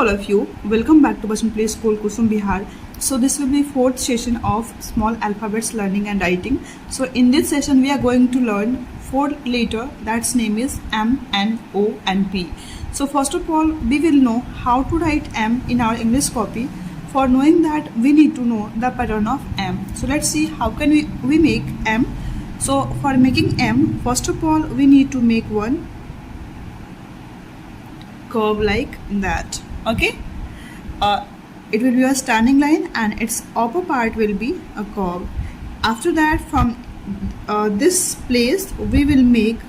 all of you. Welcome back to Bachchan Play School, Kusum, Bihar. So this will be fourth session of small alphabets learning and writing. So in this session we are going to learn four letter that's name is M, N, O and P. So first of all we will know how to write M in our English copy. For knowing that we need to know the pattern of M. So let's see how can we make M. So for making M, first of all we need to make one curve like that. Okay, it will be a standing line and its upper part will be a curve. After that, from this place we will make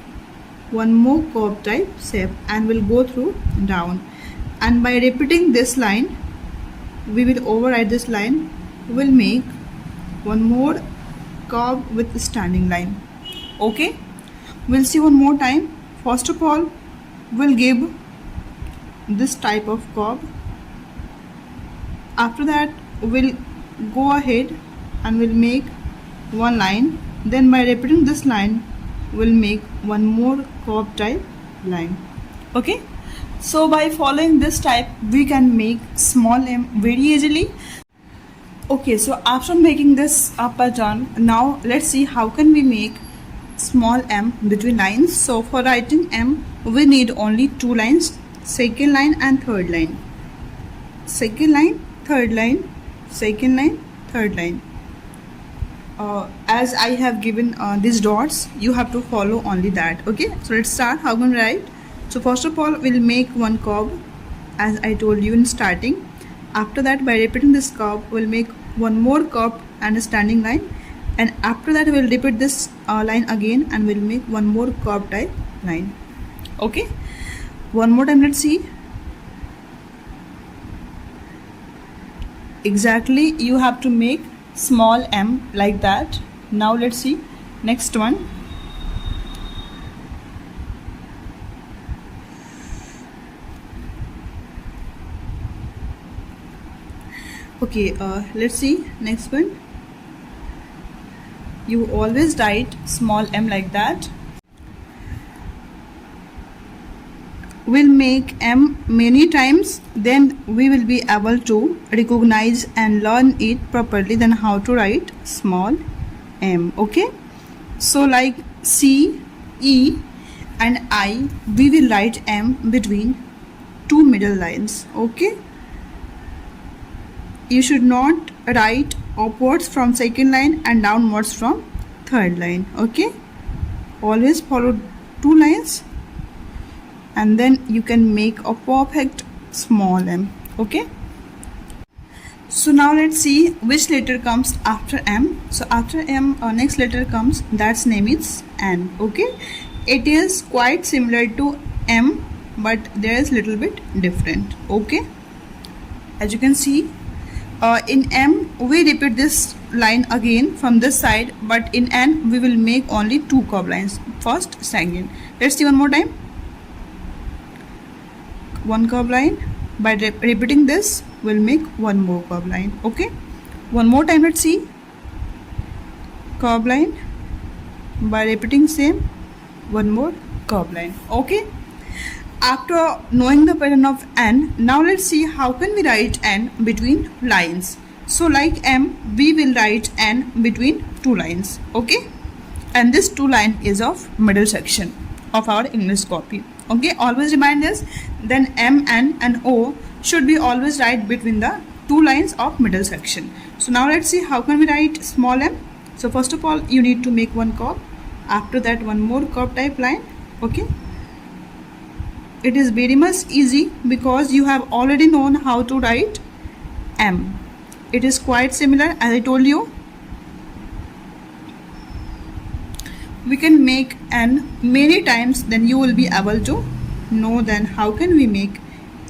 one more curve type shape and will go through down, and by repeating this line we will override this line. We'll make one more curve with standing line. Okay, we'll see one more time. First of all we'll give this type of curve. After that we'll go ahead and we'll make one line, then by repeating this line we'll make one more curve type line. Okay, so by following this type we can make small m very easily. Okay, so after making this pattern, now let's see how can we make small m between lines. So for writing m we need only two lines, second line and third line. Second line, third line, second line, third line. As I have given these dots, you have to follow only that. Okay, so let's start. How can we write? So first of all we'll make one curve as I told you in starting. After that, by repeating this curve we'll make one more curve and a standing line, and after that we'll repeat this line again and we'll make one more curve type line. Okay, one more time, let's see. Exactly, you have to make small m like that. Now let's see next one. Okay, let's see next one. You always write small m like that. We'll make m many times, then we will be able to recognize and learn it properly, then how to write small m. Okay, so like C, E and I, we will write m between two middle lines. Okay, you should not write upwards from second line and downwards from third line. Okay, always follow two lines and then you can make a perfect small m. Okay, so now let's see which letter comes after m. So after m, next letter comes, that's name is N. Okay, it is quite similar to m but there is little bit different. Okay, as you can see, in m we repeat this line again from this side, but in N we will make only two curve lines, first, second. Let's see one more time. One curve line, by repeating this we'll make one more curve line. Okay, one more time, let's see. Curve line, by repeating same, one more curve line. Okay, after knowing the pattern of N, now let's see how can we write N between lines. So like M, we will write N between two lines. Okay, and this two line is of middle section of our English copy. Okay, always remind this. Then M, N and O should be always write between the two lines of middle section. So now let's see how can we write small m. So first of all you need to make one curve, after that one more curve type line. Okay, it is very much easy because you have already known how to write m. It is quite similar as I told you. We can make n many times, then you will be able to know then how can we make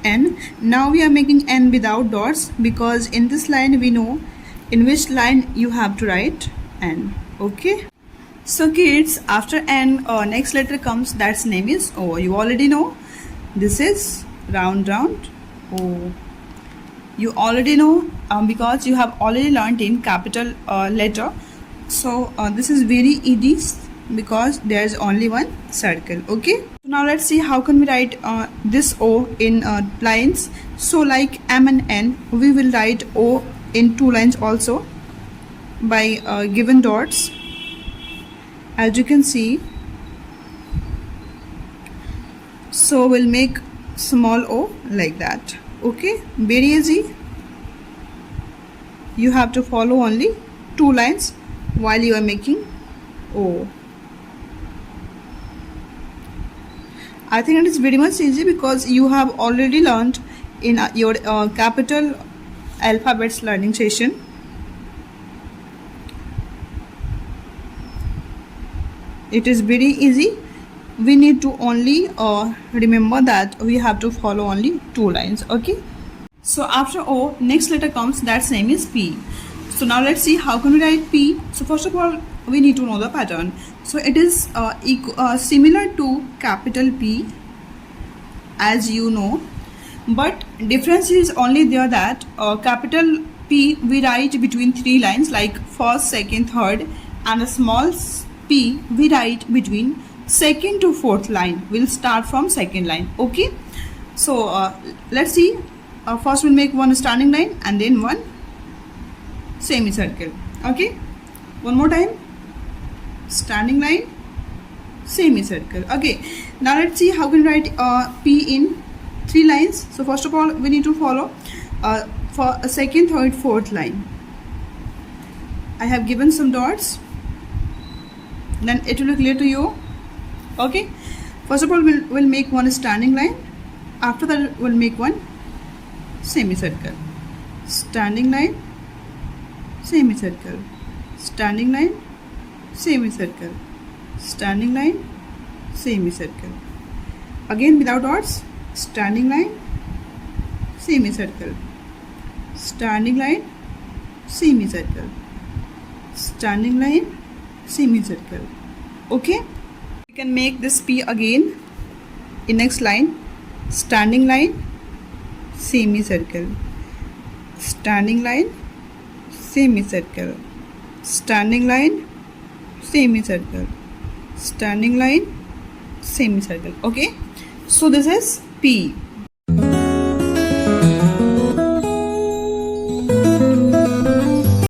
n. Now we are making n without dots because in this line we know in which line you have to write n. Okay, so kids, after n, next letter comes, that's name is O. You already know this is round O. You already know because you have already learned in capital letter. So this is very easy because there is only one circle. Okay, Now let's see how can we write this O in lines. So like M and N, we will write O in 2 lines also by given dots. As you can see, so we'll make small O like that. Okay, very easy. You have to follow only 2 lines while you are making O. I think it is very much easy because you have already learned in your capital alphabets learning session. It is very easy. We need to only remember that we have to follow only 2 lines. Okay. So after O, next letter comes, that's name is P. So now let's see how can we write P. So first of all, we need to know the pattern. So it is similar to capital P, as you know, but difference is only there that capital P we write between 3 lines like first, second, third, and a small p we write between second to fourth line. We'll start from second line. Okay. So let's see. First we'll make one standing line and then one semicircle. Okay, one more time. Standing line, semicircle. Okay, now let's see how we can write P in 3 lines. So first of all, we need to follow for a second, third, fourth line. I have given some dots, then it will be clear to you. Okay, first of all, we'll make one standing line. After that, we'll make one semicircle. Standing line, semicircle. Standing line, semicircle. Standing line, semicircle. Again without dots. Standing line, semicircle. Standing line, semicircle. Standing line, semicircle. Okay, we can make this P again in next line. Standing line, semicircle. Standing line, semicircle. Standing line, semicircle. Standing line, semicircle. Okay, so this is P.